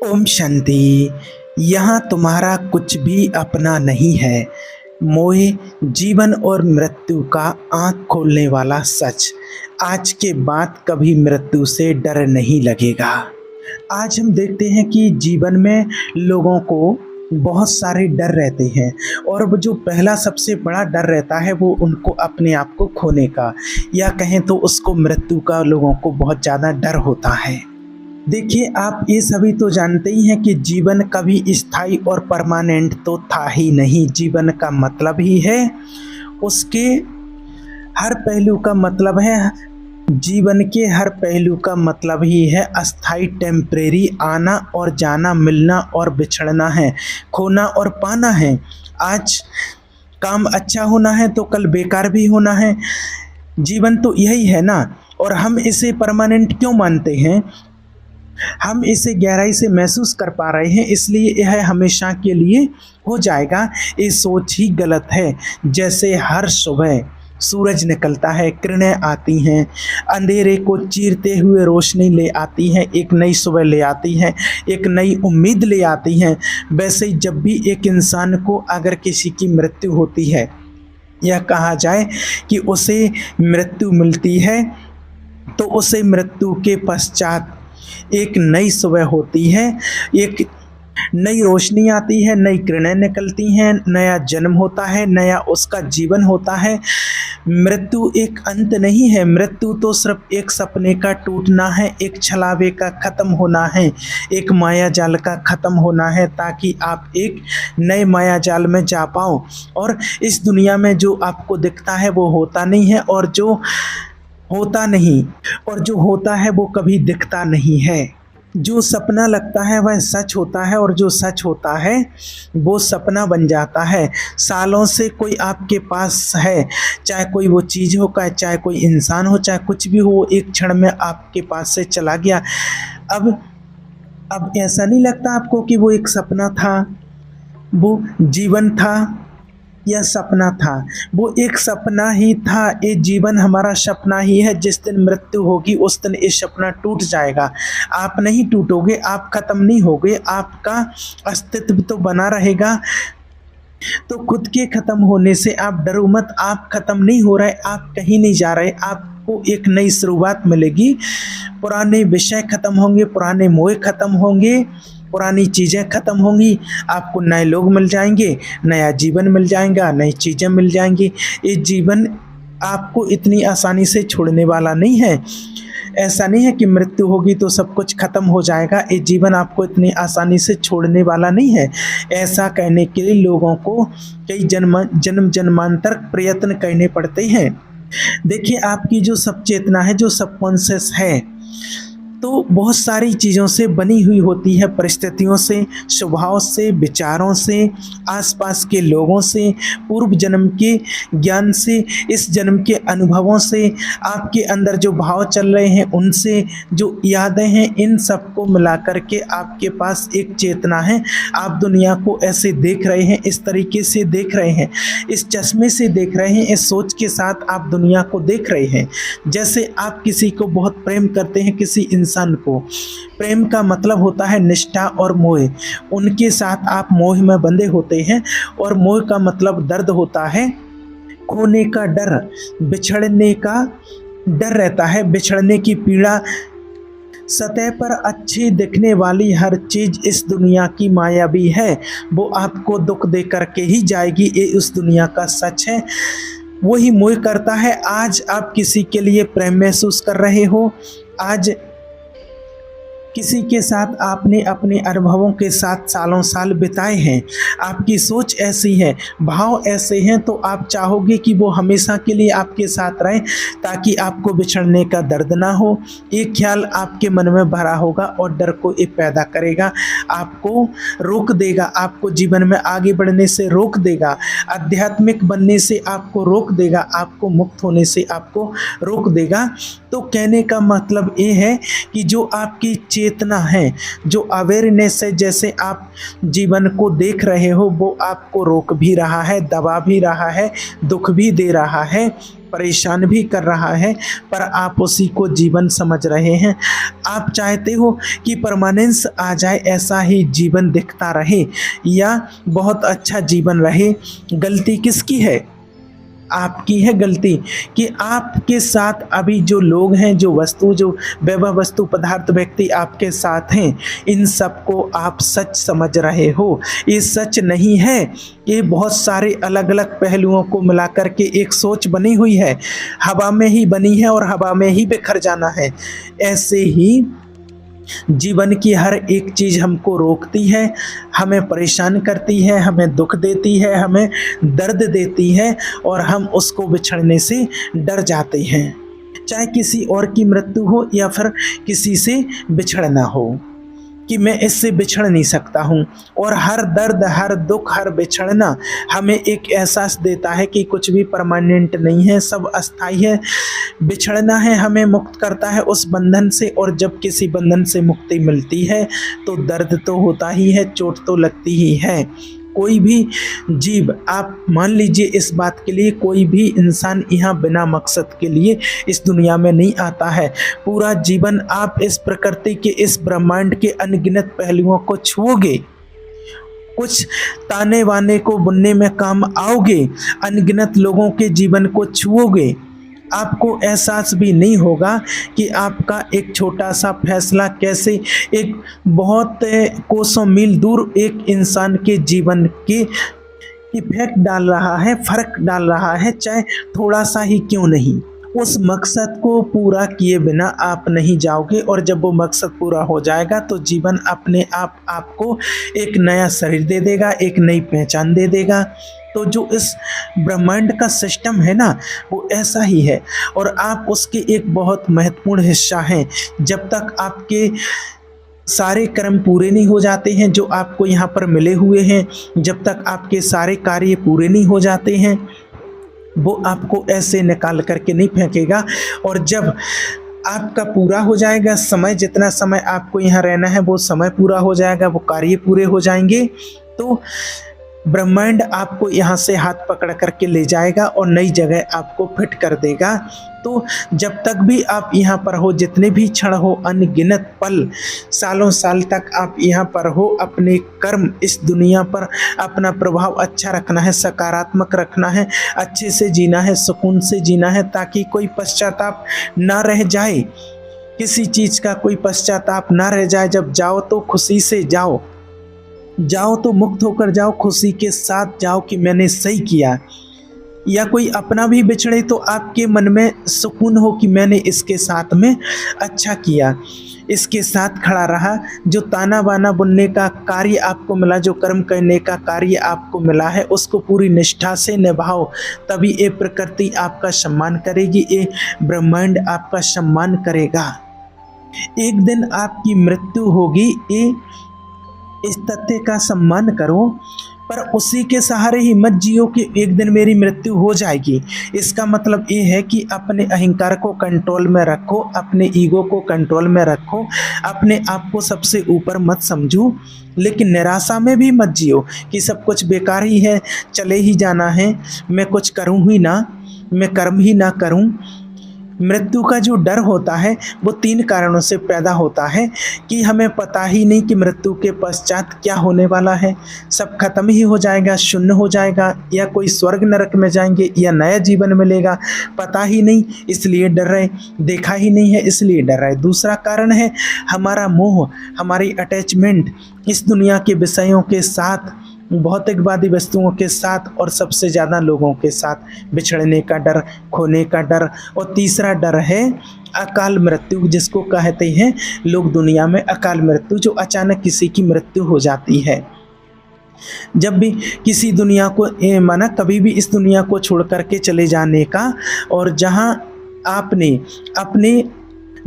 ओम शांति। यहाँ तुम्हारा कुछ भी अपना नहीं है। मोह जीवन और मृत्यु का आँख खोलने वाला सच। आज के बाद कभी मृत्यु से डर नहीं लगेगा। आज हम देखते हैं कि जीवन में लोगों को बहुत सारे डर रहते हैं और वो जो पहला सबसे बड़ा डर रहता है वो उनको अपने आप को खोने का, या कहें तो उसको मृत्यु का लोगों को बहुत ज़्यादा डर होता है। देखिए, आप ये सभी तो जानते ही हैं कि जीवन कभी स्थायी और परमानेंट तो था ही नहीं। जीवन का मतलब ही है उसके हर पहलू का मतलब है, जीवन के हर पहलू का मतलब ही है अस्थाई, टेम्परेरी, आना और जाना, मिलना और बिछड़ना है, खोना और पाना है। आज काम अच्छा होना है तो कल बेकार भी होना है। जीवन तो यही है ना। और हम इसे परमानेंट क्यों मानते हैं? हम इसे गहराई से महसूस कर पा रहे हैं, इसलिए यह हमेशा के लिए हो जाएगा। ये सोच ही गलत है। जैसे हर सुबह सूरज निकलता है, किरणें आती हैं, अंधेरे को चीरते हुए रोशनी ले आती हैं, एक नई सुबह ले आती हैं, एक नई उम्मीद ले आती हैं। वैसे ही जब भी एक इंसान को अगर किसी की मृत्यु होती है, यह कहा जाए कि उसे मृत्यु मिलती है, तो उसे मृत्यु के पश्चात एक नई सुबह होती है, एक नई रोशनी आती है, नई किरणें निकलती हैं, नया जन्म होता है, नया उसका जीवन होता है। मृत्यु एक अंत नहीं है। मृत्यु तो सिर्फ एक सपने का टूटना है, एक छलावे का ख़त्म होना है, एक माया जाल का ख़त्म होना है, ताकि आप एक नए माया जाल में जा पाओ। और इस दुनिया में जो आपको दिखता है वो होता नहीं है, और जो होता है वो कभी दिखता नहीं है। जो सपना लगता है वह सच होता है, और जो सच होता है वो सपना बन जाता है। सालों से कोई आपके पास है, चाहे कोई वो चीज़ हो, चाहे कोई इंसान हो, चाहे कुछ भी हो, वो एक क्षण में आपके पास से चला गया। अब ऐसा नहीं लगता आपको कि वो एक सपना था, वो जीवन था या सपना था? वो एक सपना ही था। ये जीवन हमारा सपना ही है। जिस दिन मृत्यु होगी उस दिन ये सपना टूट जाएगा। आप नहीं टूटोगे, आप खत्म नहीं होगे, आपका अस्तित्व तो बना रहेगा। तो खुद के खत्म होने से आप डरो मत। आप खत्म नहीं हो रहे, आप कहीं नहीं जा रहे, आपको एक नई शुरुआत मिलेगी। पुराने विषय खत्म होंगे, पुराने मोह खत्म होंगे, पुरानी चीज़ें ख़त्म होंगी, आपको नए लोग मिल जाएंगे, नया जीवन मिल जाएगा, नई चीज़ें मिल जाएंगी। ये जीवन आपको इतनी आसानी से छोड़ने वाला नहीं है। ऐसा नहीं है कि मृत्यु होगी तो सब कुछ ख़त्म हो जाएगा। ये जीवन आपको इतनी आसानी से छोड़ने वाला नहीं है। ऐसा कहने के लिए लोगों को कई जन्मांतर प्रयत्न करने पड़ते हैं। देखिए, आपकी जो सब चेतना है, जो सबकॉन्शियस है, तो बहुत सारी चीज़ों से बनी हुई होती है, परिस्थितियों से, स्वभाव से, विचारों से, आसपास के लोगों से, पूर्व जन्म के ज्ञान से, इस जन्म के अनुभवों से, आपके अंदर जो भाव चल रहे हैं उनसे, जो यादें हैं, इन सब को मिला कर के आपके पास एक चेतना है। आप दुनिया को ऐसे देख रहे हैं, इस तरीके से देख रहे हैं, इस चश्मे से देख रहे हैं, इस सोच के साथ आप दुनिया को देख रहे हैं। जैसे आप किसी को बहुत प्रेम करते हैं, किसी इंसान को। प्रेम का मतलब होता है निष्ठा और मोह। उनके साथ आप मोह में बंधे होते हैं, और मोह का मतलब दर्द होता है, खोने का डर, बिछड़ने का डर रहता है, बिछड़ने की पीड़ा। सतह पर अच्छी दिखने वाली हर चीज़ इस दुनिया की मायावी है, वो आपको दुख दे करके ही जाएगी। ये उस दुनिया का सच है। वही मोह करता है। आज आप किसी के लिए प्रेम महसूस कर रहे हो, आज किसी के साथ आपने अपने अनुभवों के साथ सालों साल बिताए हैं, आपकी सोच ऐसी है, भाव ऐसे हैं, तो आप चाहोगे कि वो हमेशा के लिए आपके साथ रहे, ताकि आपको बिछड़ने का दर्द ना हो। एक ख्याल आपके मन में भरा होगा और डर को ये पैदा करेगा, आपको रोक देगा, आपको जीवन में आगे बढ़ने से रोक देगा, आध्यात्मिक बनने से आपको रोक देगा, आपको मुक्त होने से आपको रोक देगा। तो कहने का मतलब ये है कि जो आपकी चेतना है, जो अवेयरनेस है, जैसे आप जीवन को देख रहे हो वो आपको रोक भी रहा है, दबा भी रहा है, दुख भी दे रहा है, परेशान भी कर रहा है, पर आप उसी को जीवन समझ रहे हैं। आप चाहते हो कि परमानेंस आ जाए, ऐसा ही जीवन दिखता रहे या बहुत अच्छा जीवन रहे। गलती किसकी है? आपकी है गलती कि आपके साथ अभी जो लोग हैं, जो वस्तु, जो वैभव वस्तु पदार्थ व्यक्ति आपके साथ हैं, इन सबको आप सच समझ रहे हो। ये सच नहीं है, ये बहुत सारे अलग अलग पहलुओं को मिलाकर के एक सोच बनी हुई है, हवा में ही बनी है और हवा में ही बिखर जाना है। ऐसे ही जीवन की हर एक चीज़ हमको रोकती है, हमें परेशान करती है, हमें दुख देती है, हमें दर्द देती है और हम उसको बिछड़ने से डर जाते हैं, चाहे किसी और की मृत्यु हो या फिर किसी से बिछड़ना हो, कि मैं इससे बिछड़ नहीं सकता हूँ। और हर दर्द, हर दुख, हर बिछड़ना हमें एक एहसास देता है कि कुछ भी परमानेंट नहीं है, सब अस्थाई है। बिछड़ना है हमें मुक्त करता है उस बंधन से, और जब किसी बंधन से मुक्ति मिलती है तो दर्द तो होता ही है, चोट तो लगती ही है। कोई भी जीव, आप मान लीजिए इस बात के लिए, कोई भी इंसान यहाँ बिना मकसद के लिए इस दुनिया में नहीं आता है। पूरा जीवन आप इस प्रकृति के, इस ब्रह्मांड के अनगिनत पहलुओं को छुओगे, कुछ ताने वाने को बुनने में काम आओगे, अनगिनत लोगों के जीवन को छुओगे। आपको एहसास भी नहीं होगा कि आपका एक छोटा सा फैसला कैसे एक बहुत कोसों मील दूर एक इंसान के जीवन के इफेक्ट डाल रहा है, फर्क डाल रहा है, चाहे थोड़ा सा ही क्यों नहीं। उस मकसद को पूरा किए बिना आप नहीं जाओगे, और जब वो मकसद पूरा हो जाएगा तो जीवन अपने आप आपको एक नया शरीर दे देगा, एक नई पहचान दे देगा। तो जो इस ब्रह्मांड का सिस्टम है ना, वो ऐसा ही है, और आप उसके एक बहुत महत्वपूर्ण हिस्सा हैं। जब तक आपके सारे कर्म पूरे नहीं हो जाते हैं जो आपको यहाँ पर मिले हुए हैं, जब तक आपके सारे कार्य पूरे नहीं हो जाते हैं, वो आपको ऐसे निकाल करके नहीं फेंकेगा। और जब आपका पूरा हो जाएगा समय, जितना समय आपको यहाँ रहना है वो समय पूरा हो जाएगा, वो कार्य पूरे हो जाएंगे, तो ब्रह्मांड आपको यहाँ से हाथ पकड़ करके ले जाएगा और नई जगह आपको फिट कर देगा। तो जब तक भी आप यहाँ पर हो, जितने भी क्षण हो, अनगिनत पल, सालों साल तक आप यहाँ पर हो, अपने कर्म इस दुनिया पर अपना प्रभाव अच्छा रखना है, सकारात्मक रखना है, अच्छे से जीना है, सुकून से जीना है, ताकि कोई पश्चाताप ना रह जाए, किसी चीज़ का कोई पश्चाताप ना रह जाए। जब जाओ तो खुशी से जाओ, जाओ तो मुक्त होकर जाओ, खुशी के साथ जाओ कि मैंने सही किया। या कोई अपना भी बिछड़े तो आपके मन में सुकून हो कि मैंने इसके साथ में अच्छा किया, इसके साथ खड़ा रहा। जो ताना बाना बुनने का कार्य आपको मिला, जो कर्म करने का कार्य आपको मिला है, उसको पूरी निष्ठा से निभाओ, तभी ये प्रकृति आपका सम्मान करेगी, ये ब्रह्मांड आपका सम्मान करेगा। एक दिन आपकी मृत्यु होगी, ये इस तथ्य का सम्मान करो, पर उसी के सहारे ही मत जियो कि एक दिन मेरी मृत्यु हो जाएगी। इसका मतलब ये है कि अपने अहंकार को कंट्रोल में रखो, अपने ईगो को कंट्रोल में रखो, अपने आप को सबसे ऊपर मत समझो, लेकिन निराशा में भी मत जियो कि सब कुछ बेकार ही है, चले ही जाना है, मैं कुछ करूँ ही ना, मैं कर्म ही ना करूँ। मृत्यु का जो डर होता है वो 3 कारणों से पैदा होता है कि हमें पता ही नहीं कि मृत्यु के पश्चात क्या होने वाला है, सब खत्म ही हो जाएगा, शून्य हो जाएगा, या कोई स्वर्ग नरक में जाएंगे या नया जीवन मिलेगा, पता ही नहीं, इसलिए डर रहे, देखा ही नहीं है इसलिए डर रहे। दूसरा कारण है हमारा मोह, हमारी अटैचमेंट इस दुनिया के विषयों के साथ, भौतिकवादी वस्तुओं के साथ, और सबसे ज़्यादा लोगों के साथ बिछड़ने का डर, खोने का डर। और तीसरा डर है अकाल मृत्यु, जिसको कहते हैं लोग दुनिया में अकाल मृत्यु, जो अचानक किसी की मृत्यु हो जाती है। जब भी किसी दुनिया को माना कभी भी इस दुनिया को छोड़ करके चले जाने का, और जहाँ आपने अपने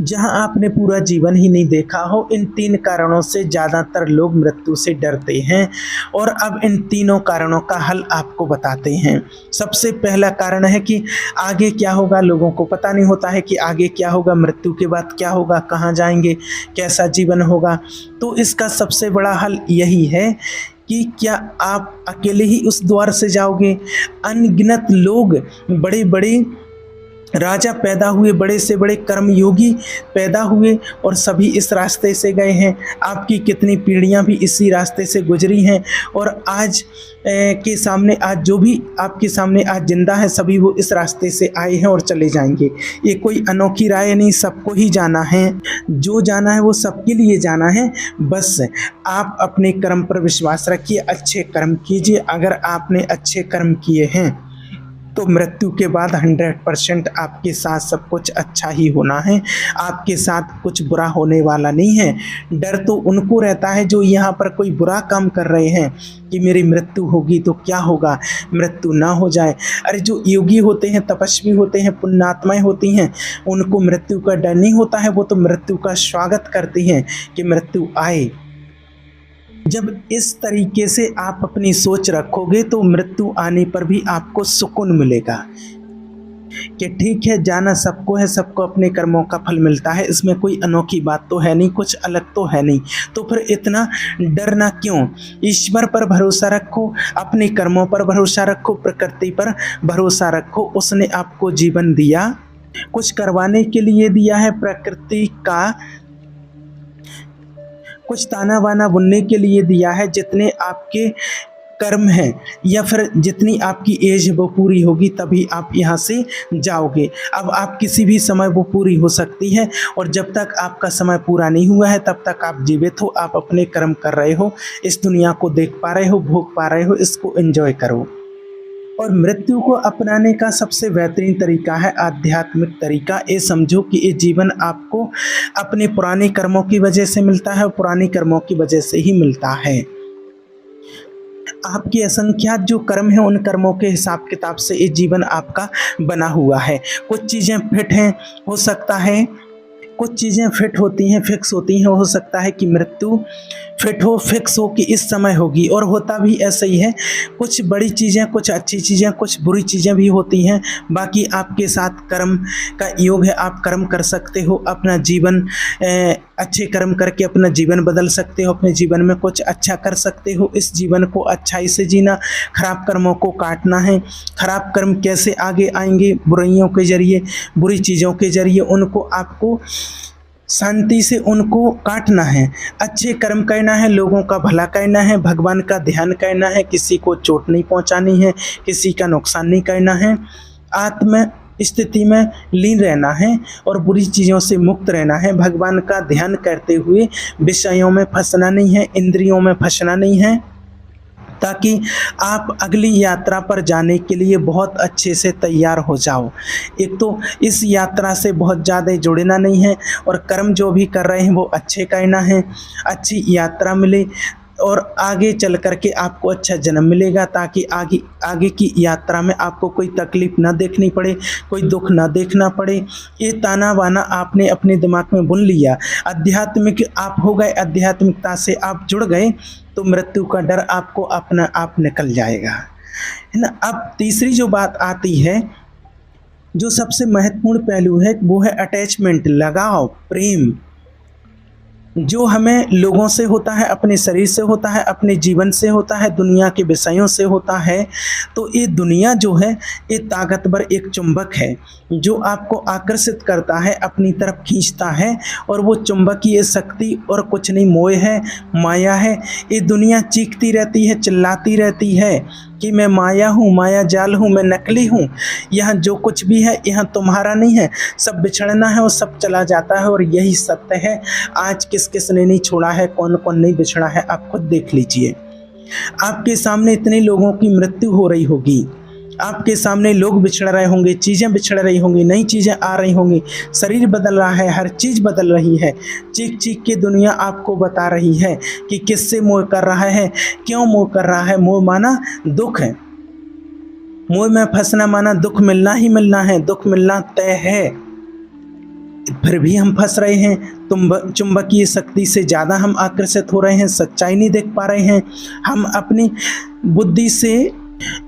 जहां आपने पूरा जीवन ही नहीं देखा हो। इन 3 कारणों से ज़्यादातर लोग मृत्यु से डरते हैं और अब इन तीनों कारणों का हल आपको बताते हैं। सबसे पहला कारण है कि आगे क्या होगा, लोगों को पता नहीं होता है कि आगे क्या होगा, मृत्यु के बाद क्या होगा, कहाँ जाएंगे, कैसा जीवन होगा। तो इसका सबसे बड़ा हल यही है कि क्या आप अकेले ही उस द्वार से जाओगे? अनगिनत लोग, बड़े बड़े राजा पैदा हुए, बड़े से बड़े कर्मयोगी पैदा हुए और सभी इस रास्ते से गए हैं। आपकी कितनी पीढ़ियां भी इसी रास्ते से गुजरी हैं और आज के सामने, आज जो भी आपके सामने आज जिंदा है, सभी वो इस रास्ते से आए हैं और चले जाएंगे। ये कोई अनोखी राय नहीं, सबको ही जाना है। जो जाना है वो सबके लिए जाना है। बस आप अपने कर्म पर विश्वास रखिए, अच्छे कर्म कीजिए। अगर आपने अच्छे कर्म किए हैं तो मृत्यु के बाद 100% आपके साथ सब कुछ अच्छा ही होना है, आपके साथ कुछ बुरा होने वाला नहीं है। डर तो उनको रहता है जो यहाँ पर कोई बुरा काम कर रहे हैं कि मेरी मृत्यु होगी तो क्या होगा, मृत्यु ना हो जाए। अरे जो योगी होते हैं, तपस्वी होते हैं, पुण्यात्माएं होती हैं, उनको मृत्यु का डर नहीं होता है। वो तो मृत्यु का स्वागत करती हैं कि मृत्यु आए। जब इस तरीके से आप अपनी सोच रखोगे तो मृत्यु आने पर भी आपको सुकून मिलेगा कि ठीक है, जाना सबको है, सबको अपने कर्मों का फल मिलता है, इसमें कोई अनोखी बात तो है नहीं, कुछ अलग तो है नहीं। तो फिर इतना डरना क्यों? ईश्वर पर भरोसा रखो, अपने कर्मों पर भरोसा रखो, प्रकृति पर भरोसा रखो। उसने आपको जीवन दिया, कुछ करवाने के लिए दिया है, प्रकृति का कुछ ताना बाना बुनने के लिए दिया है। जितने आपके कर्म हैं या फिर जितनी आपकी एज वो पूरी होगी तभी आप यहाँ से जाओगे। अब आप किसी भी समय वो पूरी हो सकती है और जब तक आपका समय पूरा नहीं हुआ है तब तक आप जीवित हो, आप अपने कर्म कर रहे हो, इस दुनिया को देख पा रहे हो, भोग पा रहे हो, इसको एंजॉय करो। और मृत्यु को अपनाने का सबसे बेहतरीन तरीका है आध्यात्मिक तरीका। ये समझो कि ये जीवन आपको अपने पुराने कर्मों की वजह से मिलता है और पुराने कर्मों की वजह से ही मिलता है। आपके असंख्यात जो कर्म हैं उन कर्मों के हिसाब किताब से ये जीवन आपका बना हुआ है। कुछ चीज़ें फिट हैं, हो सकता है कुछ चीज़ें फिट होती हैं, फिक्स होती हैं। हो सकता है कि मृत्यु फिट हो, फिक्स हो कि इस समय होगी, और होता भी ऐसा ही है। कुछ बड़ी चीज़ें, कुछ अच्छी चीज़ें, कुछ बुरी चीज़ें भी होती हैं। बाकी आपके साथ कर्म का योग है, आप कर्म कर सकते हो, अपना जीवन अच्छे कर्म करके अपना जीवन बदल सकते हो, अपने जीवन में कुछ अच्छा कर सकते हो। इस जीवन को अच्छाई से जीना, खराब कर्मों को काटना है। खराब कर्म कैसे आगे आएंगे? बुराइयों के जरिए, बुरी चीज़ों के जरिए उनको आपको शांति से उनको काटना है। अच्छे कर्म करना है, लोगों का भला करना है, भगवान का ध्यान करना है, किसी को चोट नहीं पहुंचानी है, किसी का नुकसान नहीं करना है, आत्म स्थिति में लीन रहना है और बुरी चीज़ों से मुक्त रहना है। भगवान का ध्यान करते हुए विषयों में फंसना नहीं है, इंद्रियों में फंसना नहीं है, ताकि आप अगली यात्रा पर जाने के लिए बहुत अच्छे से तैयार हो जाओ। एक तो इस यात्रा से बहुत ज़्यादा जुड़ना नहीं है और कर्म जो भी कर रहे हैं वो अच्छे करना है, अच्छी यात्रा मिले और आगे चल कर के आपको अच्छा जन्म मिलेगा, ताकि आगे की यात्रा में आपको कोई तकलीफ़ ना देखनी पड़े, कोई दुख ना देखना पड़े। ये ताना बाना आपने अपने दिमाग में बुन लिया, आध्यात्मिक आप हो गए, आध्यात्मिकता से आप जुड़ गए, तो मृत्यु का डर आपको अपना आप निकल जाएगा, है ना। अब तीसरी जो बात आती है, जो सबसे महत्वपूर्ण पहलू है, वो है अटैचमेंट, लगाव, प्रेम, जो हमें लोगों से होता है, अपने शरीर से होता है, अपने जीवन से होता है, दुनिया के विषयों से होता है। तो ये दुनिया जो है ये ताकतवर एक चुंबक है जो आपको आकर्षित करता है, अपनी तरफ खींचता है, और वो चुंबकीय शक्ति और कुछ नहीं, मोह है, माया है। ये दुनिया चीखती रहती है, चिल्लाती रहती है कि मैं माया हूँ, माया जाल हूँ, मैं नकली हूँ, यहाँ जो कुछ भी है यहाँ तुम्हारा नहीं है, सब बिछड़ना है और सब चला जाता है। और यही सत्य है। आज किस किस ने नहीं छोड़ा है, कौन कौन नहीं बिछड़ा है, आप खुद देख लीजिए। आपके सामने इतने लोगों की मृत्यु हो रही होगी, आपके सामने लोग बिछड़ रहे होंगे, चीज़ें बिछड़ रही होंगी, नई चीज़ें आ रही होंगी, शरीर बदल रहा है, हर चीज़ बदल रही है। चीख चीख के दुनिया आपको बता रही है कि किससे मोह कर रहा है, क्यों मोह कर रहा है। मोह माना दुख है, मोह में फंसना माना दुख मिलना ही मिलना है, दुख मिलना तय है। फिर भी हम फंस रहे हैं। चुंबकीय शक्ति से ज़्यादा हम आकर्षित हो रहे हैं, सच्चाई नहीं देख पा रहे हैं। हम बुद्धि से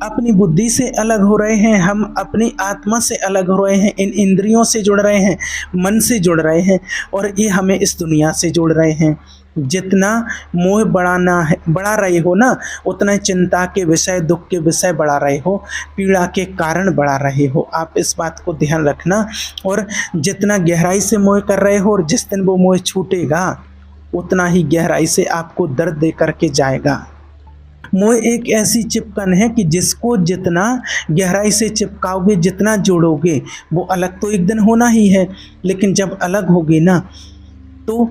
अपनी बुद्धि से अलग हो रहे हैं, हम अपनी आत्मा से अलग हो रहे हैं, इन इंद्रियों से जुड़ रहे हैं, मन से जुड़ रहे हैं, और ये हमें इस दुनिया से जोड़ रहे हैं। जितना मोह बढ़ा रहे हो ना, उतना चिंता के विषय, दुख के विषय बढ़ा रहे हो, पीड़ा के कारण बढ़ा रहे हो। आप इस बात को ध्यान रखना। और जितना गहराई से मोह कर रहे हो, और जिस दिन वो मोह छूटेगा, उतना ही गहराई से आपको दर्द दे करके जाएगा। मोह एक ऐसी चिपकन है कि जिसको जितना गहराई से चिपकाओगे, जितना जोड़ोगे, वो अलग तो एक दिन होना ही है, लेकिन जब अलग होगी ना, तो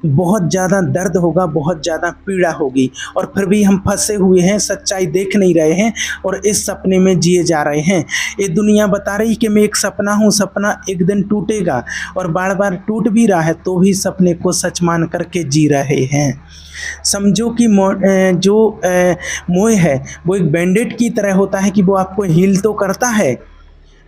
बहुत ज़्यादा दर्द होगा, बहुत ज़्यादा पीड़ा होगी। और फिर भी हम फंसे हुए हैं, सच्चाई देख नहीं रहे हैं, और इस सपने में जिए जा रहे हैं। ये दुनिया बता रही कि मैं एक सपना हूँ, सपना एक दिन टूटेगा, और बार बार टूट भी रहा है, तो भी सपने को सच मान करके जी रहे हैं। समझो कि जो मोह है वो एक बैंडेड की तरह होता है कि वो आपको हील तो करता है,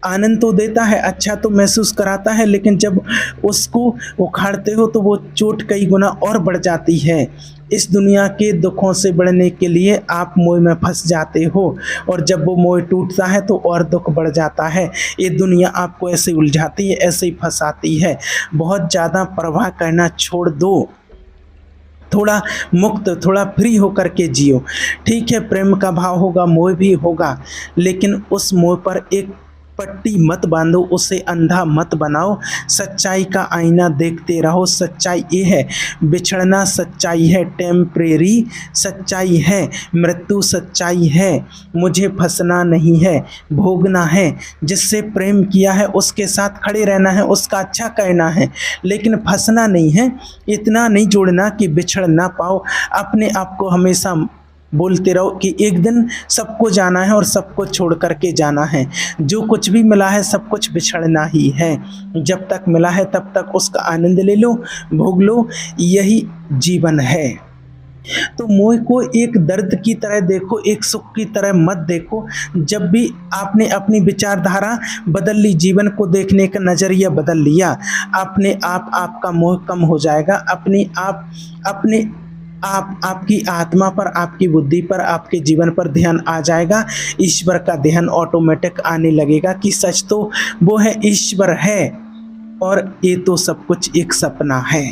आनंद तो देता है, अच्छा तो महसूस कराता है, लेकिन जब उसको उखाड़ते हो तो वो चोट कई गुना और बढ़ जाती है। इस दुनिया के दुखों से बढ़ने के लिए आप मोह में फंस जाते हो, और जब वो मोह टूटता है तो और दुख बढ़ जाता है। ये दुनिया आपको ऐसे उलझाती है, ऐसे ही फंसाती है। बहुत ज़्यादा परवाह करना छोड़ दो, थोड़ा मुक्त, थोड़ा फ्री होकर के जियो। ठीक है, प्रेम का भाव होगा, मोह भी होगा, लेकिन उस मोह पर एक पट्टी मत बांधो, उसे अंधा मत बनाओ। सच्चाई का आईना देखते रहो। सच्चाई ये है, बिछड़ना सच्चाई है, टेम्परेरी सच्चाई है, मृत्यु सच्चाई है। मुझे फंसना नहीं है, भोगना है। जिससे प्रेम किया है उसके साथ खड़े रहना है, उसका अच्छा कहना है, लेकिन फंसना नहीं है। इतना नहीं जोड़ना कि बिछड़ ना पाओ। अपने आप को हमेशा बोलते रहो कि एक दिन सबको जाना है और सबको छोड़ करके जाना है। जो कुछ भी मिला है सब कुछ बिछड़ना ही है। जब तक मिला है तब तक उसका आनंद ले लो, भोग लो, यही जीवन है। तो मोह को एक दर्द की तरह देखो, एक सुख की तरह मत देखो। जब भी आपने अपनी विचारधारा बदल ली, जीवन को देखने का नज़रिया बदल लिया, अपने आप आपका मोह कम हो जाएगा। आपकी आत्मा पर, आपकी बुद्धि पर, आपके जीवन पर ध्यान आ जाएगा। ईश्वर का ध्यान ऑटोमेटिक आने लगेगा कि सच तो वो है, ईश्वर है, और ये तो सब कुछ एक सपना है।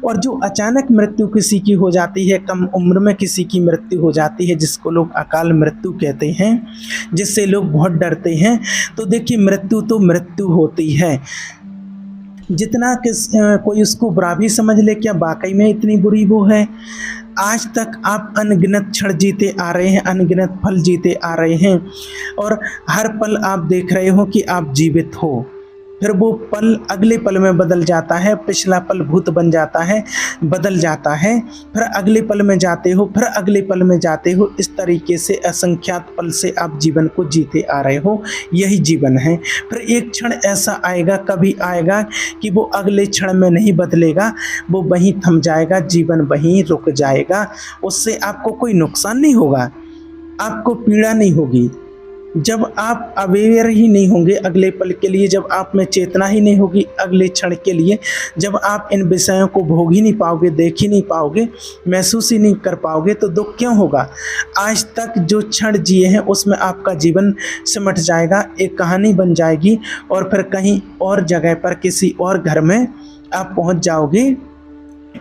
और जो अचानक मृत्यु किसी की हो जाती है, कम उम्र में किसी की मृत्यु हो जाती है, जिसको लोग अकाल मृत्यु कहते हैं, जिससे लोग बहुत डरते हैं, तो देखिए मृत्यु तो मृत्यु होती है। जितना कोई उसको बुरा भी समझ ले, क्या वाकई में इतनी बुरी वो है? आज तक आप अनगिनत क्षण जीते आ रहे हैं, अनगिनत पल जीते आ रहे हैं, और हर पल आप देख रहे हो कि आप जीवित हो। फिर वो पल अगले पल में बदल जाता है, पिछला पल भूत बन जाता है, बदल जाता है, फिर अगले पल में जाते हो, फिर अगले पल में जाते हो। इस तरीके से असंख्यात पल से आप जीवन को जीते आ रहे हो, यही जीवन है। फिर एक क्षण ऐसा आएगा, कभी आएगा कि वो अगले क्षण में नहीं बदलेगा, वो वहीं थम जाएगा, जीवन वहीं रुक जाएगा। उससे आपको कोई नुकसान नहीं होगा, आपको पीड़ा नहीं होगी। जब आप अवेयर ही नहीं होंगे अगले पल के लिए, जब आप में चेतना ही नहीं होगी अगले क्षण के लिए, जब आप इन विषयों को भोग ही नहीं पाओगे, देख ही नहीं पाओगे, महसूस ही नहीं कर पाओगे, तो दुख क्यों होगा? आज तक जो क्षण जिए हैं उसमें आपका जीवन सिमट जाएगा, एक कहानी बन जाएगी, और फिर कहीं और जगह पर, किसी और घर में आप पहुंच जाओगे,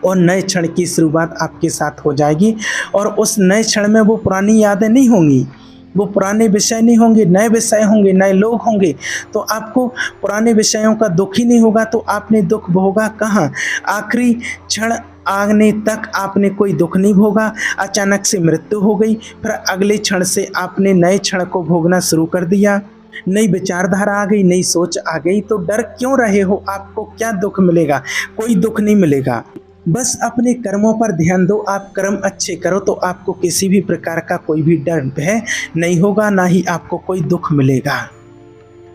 और नए क्षण की शुरुआत आपके साथ हो जाएगी। और उस नए क्षण में वो पुरानी यादें नहीं होंगी, वो पुराने विषय नहीं होंगे, नए विषय होंगे, नए लोग होंगे। तो आपको पुराने विषयों का दुख ही नहीं होगा, तो आपने दुख भोगा कहाँ? आखिरी क्षण आने तक आपने कोई दुख नहीं भोगा। अचानक से मृत्यु हो गई, फिर अगले क्षण से आपने नए क्षण को भोगना शुरू कर दिया। नई विचारधारा आ गई, नई सोच आ गई, तो डर क्यों रहे हो? आपको क्या दुख मिलेगा? कोई दुख नहीं मिलेगा। बस अपने कर्मों पर ध्यान दो। आप कर्म अच्छे करो तो आपको किसी भी प्रकार का कोई भी डर भय नहीं होगा, ना ही आपको कोई दुख मिलेगा।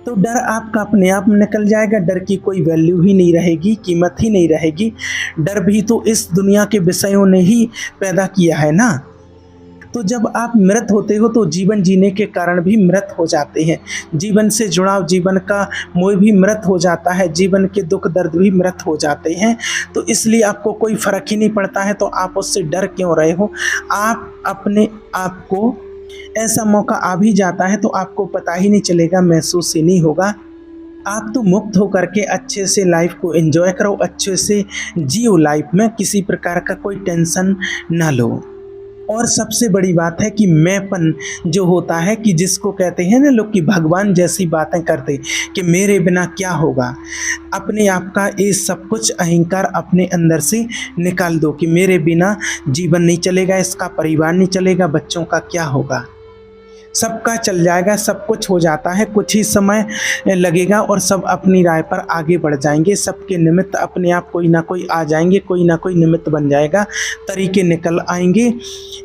तो डर आपका अपने आप निकल जाएगा। डर की कोई वैल्यू ही नहीं रहेगी, कीमत ही नहीं रहेगी। डर भी तो इस दुनिया के विषयों ने ही पैदा किया है ना। तो जब आप मृत होते हो तो जीवन जीने के कारण भी मृत हो जाते हैं, जीवन से जुड़ाव, जीवन का मोह भी मृत हो जाता है, जीवन के दुख दर्द भी मृत हो जाते हैं। तो इसलिए आपको कोई फ़र्क ही नहीं पड़ता है, तो आप उससे डर क्यों रहे हो। आप अपने आप को, ऐसा मौका आ भी जाता है तो आपको पता ही नहीं चलेगा, महसूस ही नहीं होगा। आप तो मुक्त होकर के अच्छे से लाइफ को एंजॉय करो, अच्छे से जियो लाइफ में, किसी प्रकार का कोई टेंशन ना लो। और सबसे बड़ी बात है कि मैंपन जो होता है, कि जिसको कहते हैं ना लोग कि भगवान जैसी बातें करते कि मेरे बिना क्या होगा, अपने आप का ये सब कुछ अहंकार अपने अंदर से निकाल दो कि मेरे बिना जीवन नहीं चलेगा, इसका परिवार नहीं चलेगा, बच्चों का क्या होगा, सबका चल जाएगा, सब कुछ हो जाता है, कुछ ही समय लगेगा और सब अपनी राय पर आगे बढ़ जाएंगे। सबके निमित्त अपने आप कोई ना कोई आ जाएंगे, कोई ना कोई निमित्त बन जाएगा, तरीके निकल आएंगे।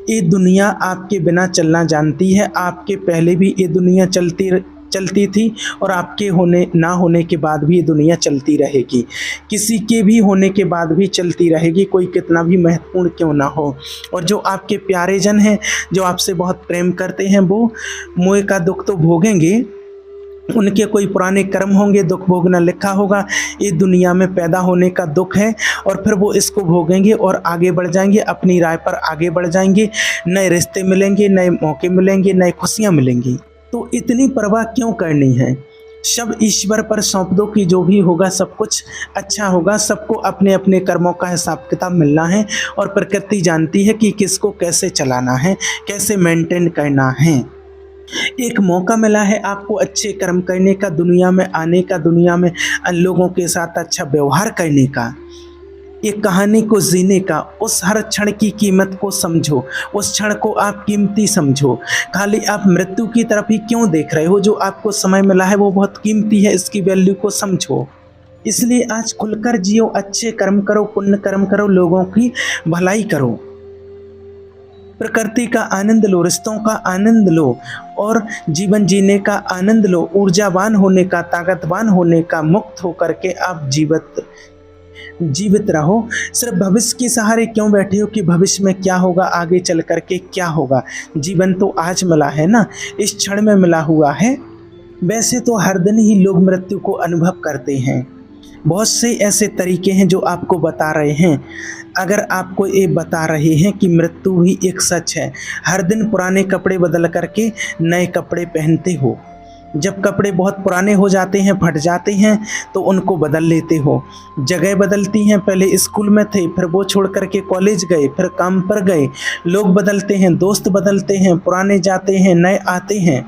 ये दुनिया आपके बिना चलना जानती है, आपके पहले भी ये दुनिया चलती थी और आपके होने ना होने के बाद भी ये दुनिया चलती रहेगी, किसी के भी होने के बाद भी चलती रहेगी, कोई कितना भी महत्वपूर्ण क्यों ना हो। और जो आपके प्यारे जन हैं, जो आपसे बहुत प्रेम करते हैं, वो मोह का दुख तो भोगेंगे, उनके कोई पुराने कर्म होंगे, दुख भोगना लिखा होगा, ये दुनिया में पैदा होने का दुख है, और फिर वो इसको भोगेंगे और आगे बढ़ जाएंगे, अपनी राय पर आगे बढ़ जाएंगे, नए रिश्ते मिलेंगे, नए मौके मिलेंगे, नई खुशियाँ मिलेंगी। तो इतनी परवाह क्यों करनी है, सब ईश्वर पर सौंप दो कि जो भी होगा सब कुछ अच्छा होगा। सबको अपने अपने कर्मों का हिसाब किताब मिलना है, और प्रकृति जानती है कि किसको कैसे चलाना है, कैसे मेंटेन करना है। एक मौका मिला है आपको अच्छे कर्म करने का, दुनिया में आने का, दुनिया में लोगों के साथ अच्छा व्यवहार करने का, एक कहानी को जीने का। उस हर क्षण की कीमत को समझो, उस क्षण को आप कीमती समझो। खाली आप मृत्यु की तरफ ही क्यों देख रहे हो, जो आपको समय मिला है वो बहुत कीमती है, इसकी वैल्यू को समझो। इसलिए आज खुलकर जियो, अच्छे कर्म करो, पुण्य कर्म करो, लोगों की भलाई करो, प्रकृति का आनंद लो, रिश्तों का आनंद लो, और जीवन जीने का आनंद लो, ऊर्जावान होने का, ताकतवान होने का। मुक्त होकर के आप जीवित रहो। सिर्फ भविष्य के सहारे क्यों बैठे हो कि भविष्य में क्या होगा, आगे चल करके क्या होगा। जीवन तो आज मिला है ना, इस क्षण में मिला हुआ है। वैसे तो हर दिन ही लोग मृत्यु को अनुभव करते हैं, बहुत से ऐसे तरीके हैं जो आपको बता रहे हैं। अगर आपको ये बता रहे हैं कि मृत्यु ही एक सच है, हर दिन पुराने कपड़े बदल करके नए कपड़े पहनते हो, जब कपड़े बहुत पुराने हो जाते हैं, फट जाते हैं, तो उनको बदल लेते हो। जगह बदलती हैं, पहले स्कूल में थे, फिर वो छोड़ करके कॉलेज गए, फिर काम पर गए। लोग बदलते हैं, दोस्त बदलते हैं, पुराने जाते हैं, नए आते हैं।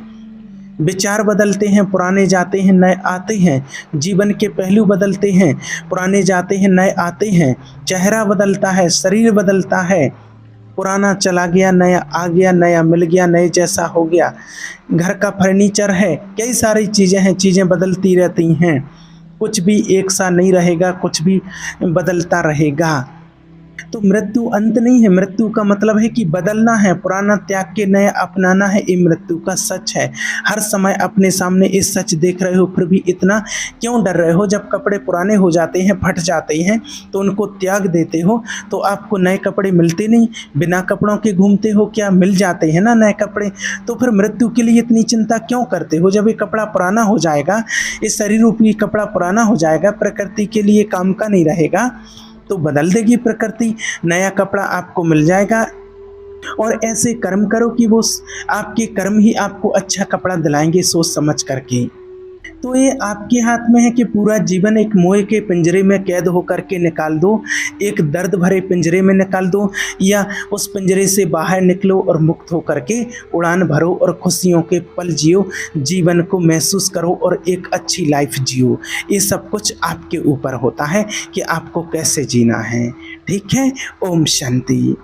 विचार बदलते हैं, पुराने जाते हैं, नए आते हैं। जीवन के पहलू बदलते हैं, पुराने जाते हैं, नए आते हैं। चेहरा बदलता है, शरीर बदलता है, पुराना चला गया, नया आ गया, नया मिल गया, नए जैसा हो गया। घर का फर्नीचर है, कई सारी चीज़ें हैं, चीज़ें बदलती रहती हैं, कुछ भी एक सा नहीं रहेगा, कुछ भी बदलता रहेगा। तो मृत्यु अंत नहीं है, मृत्यु का मतलब है कि बदलना है, पुराना त्याग के नया अपनाना है, ये मृत्यु का सच है। हर समय अपने सामने इस सच देख रहे हो, फिर भी इतना क्यों डर रहे हो। जब कपड़े पुराने हो जाते हैं, फट जाते हैं, तो उनको त्याग देते हो, तो आपको नए कपड़े मिलते नहीं, बिना कपड़ों के घूमते हो क्या, मिल जाते हैं ना नए कपड़े। तो फिर मृत्यु के लिए इतनी चिंता क्यों करते हो। जब ये कपड़ा पुराना हो जाएगा, इस शरीर रूपी कपड़ा पुराना हो जाएगा, प्रकृति के लिए काम का नहीं रहेगा, तो बदल देगी प्रकृति, नया कपड़ा आपको मिल जाएगा। और ऐसे कर्म करो कि वो आपके कर्म ही आपको अच्छा कपड़ा दिलाएंगे, सोच समझ करके। तो ये आपके हाथ में है कि पूरा जीवन एक मोह के पिंजरे में कैद होकर के निकाल दो, एक दर्द भरे पिंजरे में निकाल दो, या उस पिंजरे से बाहर निकलो और मुक्त होकर के उड़ान भरो और खुशियों के पल जियो, जीवन को महसूस करो और एक अच्छी लाइफ जियो। ये सब कुछ आपके ऊपर होता है कि आपको कैसे जीना है। ठीक है, ओम शांति।